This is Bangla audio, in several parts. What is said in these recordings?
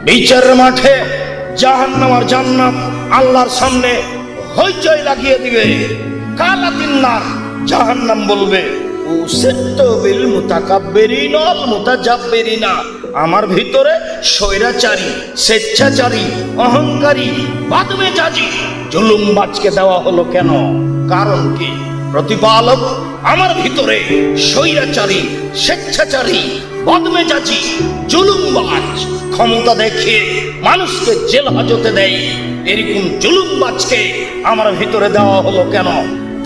বিচারের মাঠে জাহান্নাম আর জান্নাত আল্লাহর সামনে হইচই লাগিয়ে দিবে। কালাতিন্নার জাহান্নাম বলবে, উসিত্তু বিল মুতাকাব্বিরিনা ওয়াল মুতাজাব্বিরিনা, আমার ভিতরে স্বৈরাচারী, স্বেচ্ছাচারী, অহংকারী, বদমেজাজি, জুলুমবাজকে দেওয়া হলো কেন? কারণ কি? প্রতিপালক আমার ভিতরে স্বৈরাচারী, স্বেচ্ছাচারী, বদমেজাজি, জুলুমবাজ, ক্ষমতা দেখিয়ে মানুষকে জেল হাজতে দেয়, এরকম জুলুমবাজকে আমার ভিতরে দেওয়া হলো কেন?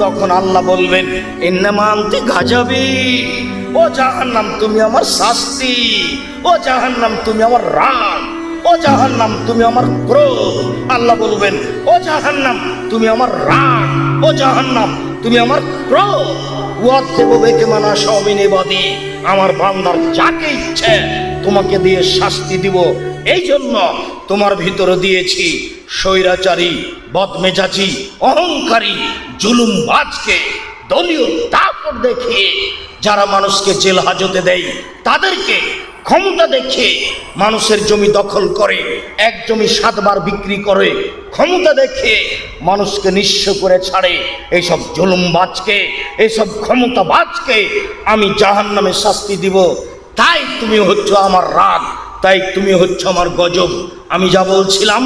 তখন আল্লাহ বলবেন, ইন্নামা আনতি গাজাবি, ও জাহান্নাম তুমি আমার শাস্তি, ও জাহান্নাম তুমি আমার রাগ, ও জাহান্নাম তুমি আমার ক্রোধ। আল্লাহ বলবেন, ও জাহান্নাম তুমি আমার রাগ, ও জাহান্নাম তুমি আমার ক্রোধ। আমার বান্দার যাকে ইচ্ছে তোমাকে দিয়ে শাস্তি দিব। এই জন্য তোমার ভিতরে দিয়েছি স্বৈরাচারী, বদমেজাজি, অহংকারী, জুলুমবাজকে। দলীয় দাপট দেখিয়ে যারা মানুষকে জেল হাজতে দেয়, তাদেরকে ক্ষমতা দেখিয়ে মানুষের জমি দখল করে, এক জমি 7 বার বিক্রি করে, ক্ষমতা দেখিয়ে মানুষকে নিঃস্ব করে ছাড়ে, এইসব জুলুমবাজকে, এইসব ক্ষমতাবাজকে আমি জাহান্নামে শাস্তি দিব। তাই তুমি হচ্ছ আমার রাগ, তাই তুমি হচ্ছ আমার গজব। আমি যা বলছিলাম